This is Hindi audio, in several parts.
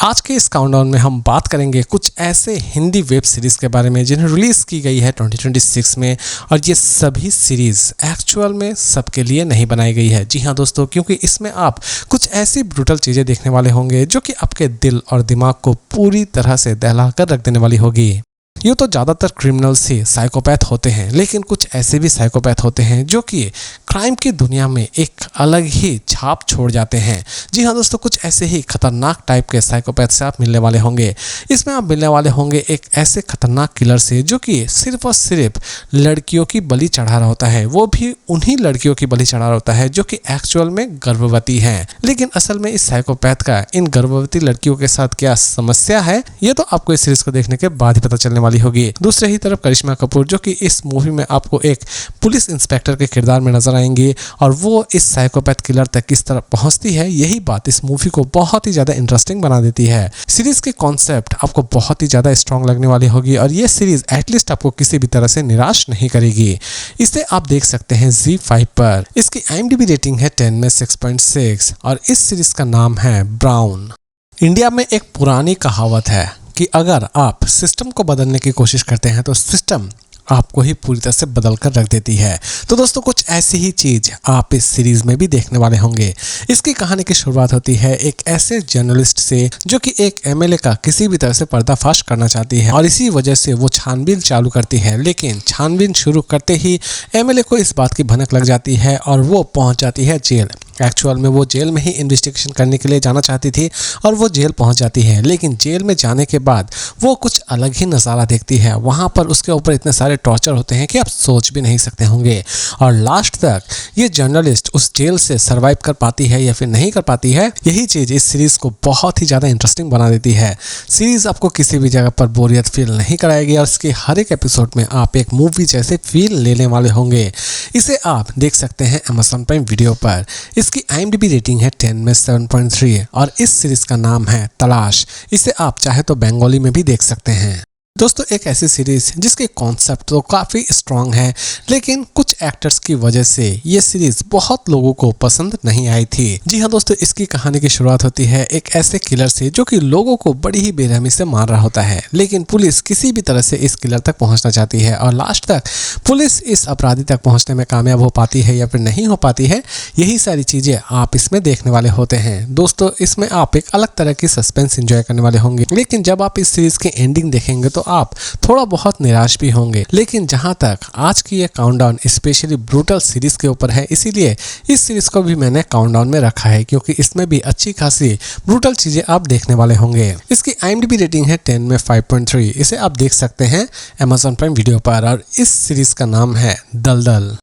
आज के इस काउंटडाउन में हम बात करेंगे कुछ ऐसे हिंदी वेब सीरीज़ के बारे में जिन्हें रिलीज़ की गई है 2026 में, और ये सभी सीरीज़ एक्चुअल में सबके लिए नहीं बनाई गई है। जी हाँ दोस्तों, क्योंकि इसमें आप कुछ ऐसी ब्रूटल चीज़ें देखने वाले होंगे जो कि आपके दिल और दिमाग को पूरी तरह से दहला कर रख देने वाली होगी। यूँ तो ज़्यादातर क्रिमिनल्स ही साइकोपैथ होते हैं, लेकिन कुछ ऐसे भी साइकोपैथ होते हैं जो कि क्राइम की दुनिया में एक अलग ही छाप छोड़ जाते हैं। जी हाँ दोस्तों, कुछ ऐसे ही खतरनाक टाइप के साइकोपैथ से आप मिलने वाले होंगे। इसमें आप मिलने वाले होंगे एक ऐसे खतरनाक किलर से जो कि सिर्फ और सिर्फ लड़कियों की बलि चढ़ा रहा होता है, वो भी उन्हीं लड़कियों की बलि चढ़ा रहा होता है जो कि एक्चुअल में गर्भवती हैं। लेकिन असल में इस साइकोपैथ का इन गर्भवती लड़कियों के साथ क्या समस्या है, ये तो आपको इस सीरीज को देखने के बाद ही पता चलने वाली होगी। दूसरे ही तरफ करिश्मा कपूर जो कि इस मूवी में आपको एक पुलिस इंस्पेक्टर के किरदार में नजर आएंगी, और वो इस साइकोपैथ किलर तक किस तरह पहुंचती है, यही बात इस मूवी को बहुत ही ज्यादा इंटरेस्टिंग बना देती है। सीरीज के कॉन्सेप्ट आपको बहुत ही ज्यादा स्ट्रॉन्ग लगने वाली होगी, और ये सीरीज एटलीस्ट आपको किसी भी तरह से निराश नहीं करेगी। इसे आप देख सकते हैं ZEE5 पर। इसकी IMDb रेटिंग है 10 में 6.6, और इस सीरीज का नाम है ब्राउन। इंडिया में एक पुरानी कहावत है कि अगर आप सिस्टम को बदलने की कोशिश करते हैं तो सिस्टम आपको ही पूरी तरह से बदल कर रख देती है। तो दोस्तों, कुछ ऐसी ही चीज आप इस सीरीज में भी देखने वाले होंगे। इसकी कहानी की शुरुआत होती है एक ऐसे जर्नलिस्ट से जो कि एक MLA का किसी भी तरह से पर्दाफाश करना चाहती है, और इसी वजह से वो छानबीन चालू करती है। लेकिन छानबीन शुरू करते ही MLA को इस बात की भनक लग जाती है और वो पहुंच जाती है जेल। एक्चुअल में वो जेल में ही इन्वेस्टिगेशन करने के लिए जाना चाहती थी, और वो जेल पहुंच जाती है। लेकिन जेल में जाने के बाद वो कुछ अलग ही नज़ारा देखती है। वहाँ पर उसके ऊपर इतने सारे टॉर्चर होते हैं कि आप सोच भी नहीं सकते होंगे। और लास्ट तक ये जर्नलिस्ट उस जेल से सर्वाइव कर पाती है या फिर नहीं कर पाती है, यही चीज़ इस सीरीज़ को बहुत ही ज़्यादा इंटरेस्टिंग बना देती है। सीरीज़ आपको किसी भी जगह पर बोरियत फील नहीं कराएगी, और इसके हर एक एपिसोड में आप एक मूवी जैसे फील लेने वाले होंगे। इसे आप देख सकते हैं Amazon प्राइम वीडियो पर। इसकी IMDb रेटिंग है 10 में 7.3, और इस सीरीज का नाम है तलाश। इसे आप चाहे तो बंगाली में भी देख सकते हैं। दोस्तों, एक ऐसी सीरीज जिसके कॉन्सेप्ट तो काफ़ी स्ट्रॉन्ग है, लेकिन कुछ एक्टर्स की वजह से ये सीरीज बहुत लोगों को पसंद नहीं आई थी। जी हाँ दोस्तों, इसकी कहानी की शुरुआत होती है एक ऐसे किलर से जो कि लोगों को बड़ी ही बेरहमी से मार रहा होता है। लेकिन पुलिस किसी भी तरह से इस किलर तक पहुंचना चाहती है, और लास्ट तक पुलिस इस अपराधी तक पहुंचने में कामयाब हो पाती है या फिर नहीं हो पाती है। यही सारी चीज़ें आप इसमें देखने वाले होते हैं। दोस्तों, इसमें आप एक अलग तरह की सस्पेंस एंजॉय करने वाले होंगे, लेकिन जब आप इस सीरीज की एंडिंग देखेंगे तो आप थोड़ा बहुत निराश भी होंगे। लेकिन जहां तक आज की ये काउंटडाउन स्पेशली ब्रूटल सीरीज के ऊपर है, इसीलिए इस सीरीज को भी मैंने काउंटडाउन में रखा है, क्योंकि इसमें भी अच्छी खासी ब्रूटल चीजें आप देखने वाले होंगे। इसकी IMDb रेटिंग है 10 में 5.3। इसे आप देख सकते हैं Amazon प्राइम वीडियो पर, और इस सीरीज का नाम है दलदल।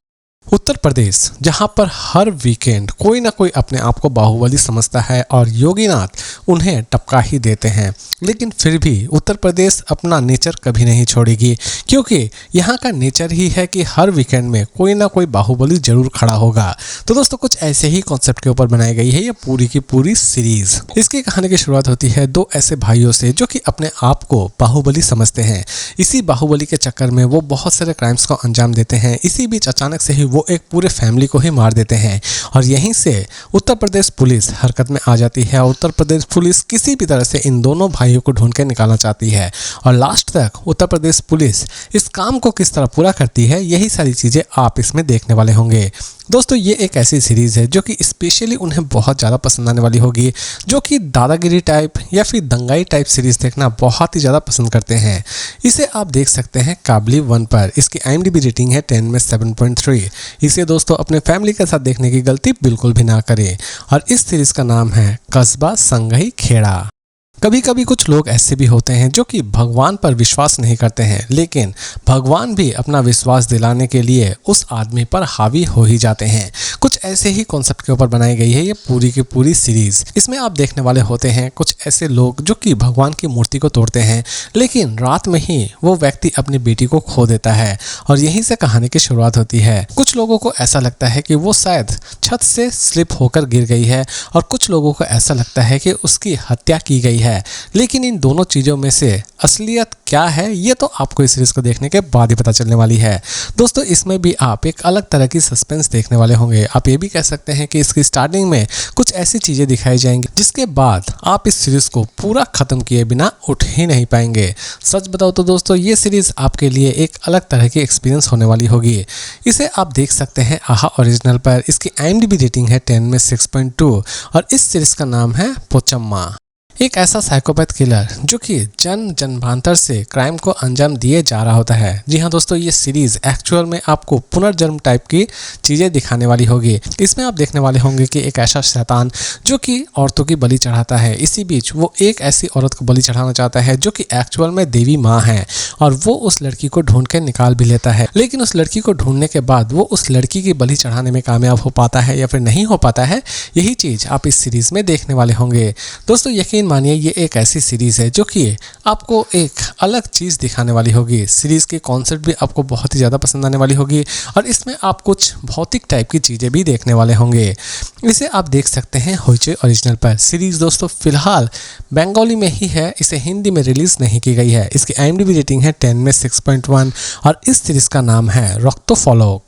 उत्तर प्रदेश, जहां पर हर वीकेंड कोई ना कोई अपने आप को बाहुबली समझता है और योगीनाथ उन्हें टपका ही देते हैं, लेकिन फिर भी उत्तर प्रदेश अपना नेचर कभी नहीं छोड़ेगी, क्योंकि यहाँ का नेचर ही है कि हर वीकेंड में कोई ना कोई बाहुबली जरूर खड़ा होगा। तो दोस्तों, कुछ ऐसे ही कॉन्सेप्ट के ऊपर बनाई गई है ये पूरी की पूरी सीरीज। इसकी कहानी की शुरुआत होती है दो ऐसे भाइयों से जो कि अपने आप को बाहुबली समझते हैं। इसी बाहुबली के चक्कर में वो बहुत सारे क्राइम्स को अंजाम देते हैं। इसी बीच अचानक से ही वो एक पूरे फैमिली को ही मार देते हैं, और यहीं से उत्तर प्रदेश पुलिस हरकत में आ जाती है। उत्तर प्रदेश पुलिस किसी भी तरह से इन दोनों भाइयों को ढूंढ के निकालना चाहती है, और लास्ट तक उत्तर प्रदेश पुलिस इस काम को किस तरह पूरा करती है, यही सारी चीजें आप इसमें देखने वाले होंगे। दोस्तों, ये एक ऐसी सीरीज है जो कि स्पेशली उन्हें बहुत ज़्यादा पसंद आने वाली होगी, जो कि दादागिरी टाइप या फिर दंगाई टाइप सीरीज देखना बहुत ही ज़्यादा पसंद करते हैं। इसे आप देख सकते हैं काबली 1 पर। इसकी IMDb रेटिंग है 10 में 7.3। इसे दोस्तों अपने फैमिली के साथ देखने की गलती बिल्कुल भी ना करें, और इस सीरीज का नाम है कस्बा संगही खेड़ा। कभी कभी कुछ लोग ऐसे भी होते हैं जो कि भगवान पर विश्वास नहीं करते हैं, लेकिन भगवान भी अपना विश्वास दिलाने के लिए उस आदमी पर हावी हो ही जाते हैं। कुछ ऐसे ही कॉन्सेप्ट के ऊपर बनाई गई है ये पूरी की पूरी सीरीज। इसमें आप देखने वाले होते हैं कुछ ऐसे लोग जो कि भगवान की मूर्ति को तोड़ते हैं, लेकिन रात में ही वो व्यक्ति अपनी बेटी को खो देता है, और यहीं से कहानी की शुरुआत होती है। कुछ लोगों को ऐसा लगता है कि वो शायद छत से स्लिप होकर गिर गई है, और कुछ लोगों को ऐसा लगता है कि उसकी हत्या की गई है। है। लेकिन इन दोनों चीज़ों में से असलियत क्या है ये तो आपको इस सीरीज़ को देखने के बाद ही पता चलने वाली है। दोस्तों इसमें भी आप एक अलग तरह की सस्पेंस देखने वाले होंगे। आप ये भी कह सकते हैं कि इसकी स्टार्टिंग में कुछ ऐसी चीज़ें दिखाई जाएंगी जिसके बाद आप इस सीरीज़ को पूरा ख़त्म किए बिना उठ ही नहीं पाएंगे। सच बताओ तो दोस्तों ये सीरीज़ आपके लिए एक अलग तरह की एक्सपीरियंस होने वाली होगी। इसे आप देख सकते हैं आहा ओरिजिनल पर। इसकी IMDb रेटिंग है 10 में 6.2 और इस सीरीज़ का नाम है पोचम्मा। एक ऐसा साइकोपैथ किलर जो कि जन्मांतर से क्राइम को अंजाम दिए जा रहा होता है। जी हाँ दोस्तों ये सीरीज़ एक्चुअल में आपको पुनर्जन्म टाइप की चीज़ें दिखाने वाली होगी। इसमें आप देखने वाले होंगे कि एक ऐसा शैतान जो कि औरतों की बलि चढ़ाता है। इसी बीच वो एक ऐसी औरत को बलि चढ़ाना चाहता है जो कि एक्चुअल में देवी माँ है और वो उस लड़की को ढूंढ के निकाल भी लेता है। लेकिन उस लड़की को ढूंढने के बाद वो उस लड़की की बलि चढ़ाने में कामयाब हो पाता है या फिर नहीं हो पाता है, यही चीज़ आप इस सीरीज़ में देखने वाले होंगे। दोस्तों यकीन मानिए ये एक ऐसी सीरीज़ है जो कि आपको एक अलग चीज़ दिखाने वाली होगी। सीरीज़ की कॉन्सेप्ट भी आपको बहुत ही ज़्यादा पसंद आने वाली होगी और इसमें आप कुछ भौतिक टाइप की चीज़ें भी देखने वाले होंगे। इसे आप देख सकते हैं होइचे ओरिजिनल पर। सीरीज़ दोस्तों फिलहाल बंगाली में ही है, इसे हिंदी में रिलीज़ नहीं की गई है। इसकी IMDb रेटिंग है 10 में 6.1 और इस सीरीज़ का नाम है रक्तफलक।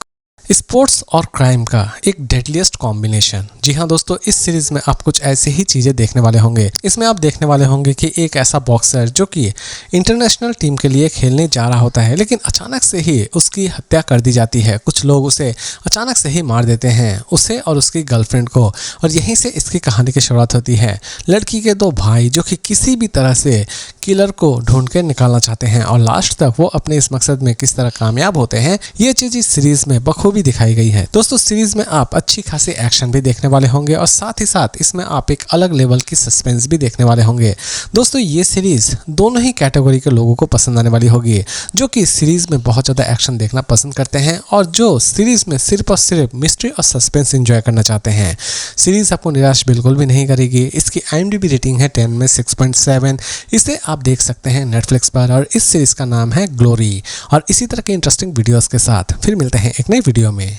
स्पोर्ट्स और क्राइम का एक डेडलिएस्ट कॉम्बिनेशन। जी हाँ दोस्तों इस सीरीज में आप कुछ ऐसी ही चीज़ें देखने वाले होंगे। इसमें आप देखने वाले होंगे कि एक ऐसा बॉक्सर जो कि इंटरनेशनल टीम के लिए खेलने जा रहा होता है, लेकिन अचानक से ही उसकी हत्या कर दी जाती है। कुछ लोग उसे अचानक से ही मार देते हैं, उसे और उसकी गर्लफ्रेंड को। और यहीं से इसकी कहानी की शुरुआत होती है। लड़की के दो भाई जो कि किसी भी तरह से किलर को ढूंढ के निकालना चाहते हैं और लास्ट तक वो अपने इस मकसद में किस तरह कामयाब होते हैं, ये चीज़ इस सीरीज में बखूबी दिखाई गई है। दोस्तों सीरीज में आप अच्छी खासी एक्शन भी देखने वाले होंगे और साथ ही साथ इसमें आप एक अलग लेवल की सस्पेंस भी देखने वाले होंगे। दोस्तों ये सीरीज दोनों ही कैटेगरी के लोगों को पसंद आने वाली होगी, जो कि सीरीज में बहुत ज़्यादा एक्शन देखना पसंद करते हैं और जो सीरीज में सिर्फ और सिर्फ मिस्ट्री और सस्पेंस एंजॉय करना चाहते हैं। सीरीज आपको निराश बिल्कुल भी नहीं करेगी। इसकी IMDb रेटिंग है 10 में 6.7। इसे आप देख सकते हैं नेटफ्लिक्स पर और इस सीरीज का नाम है ग्लोरी। और इसी तरह के इंटरेस्टिंग वीडियोस के साथ फिर मिलते हैं एक नई वीडियो में।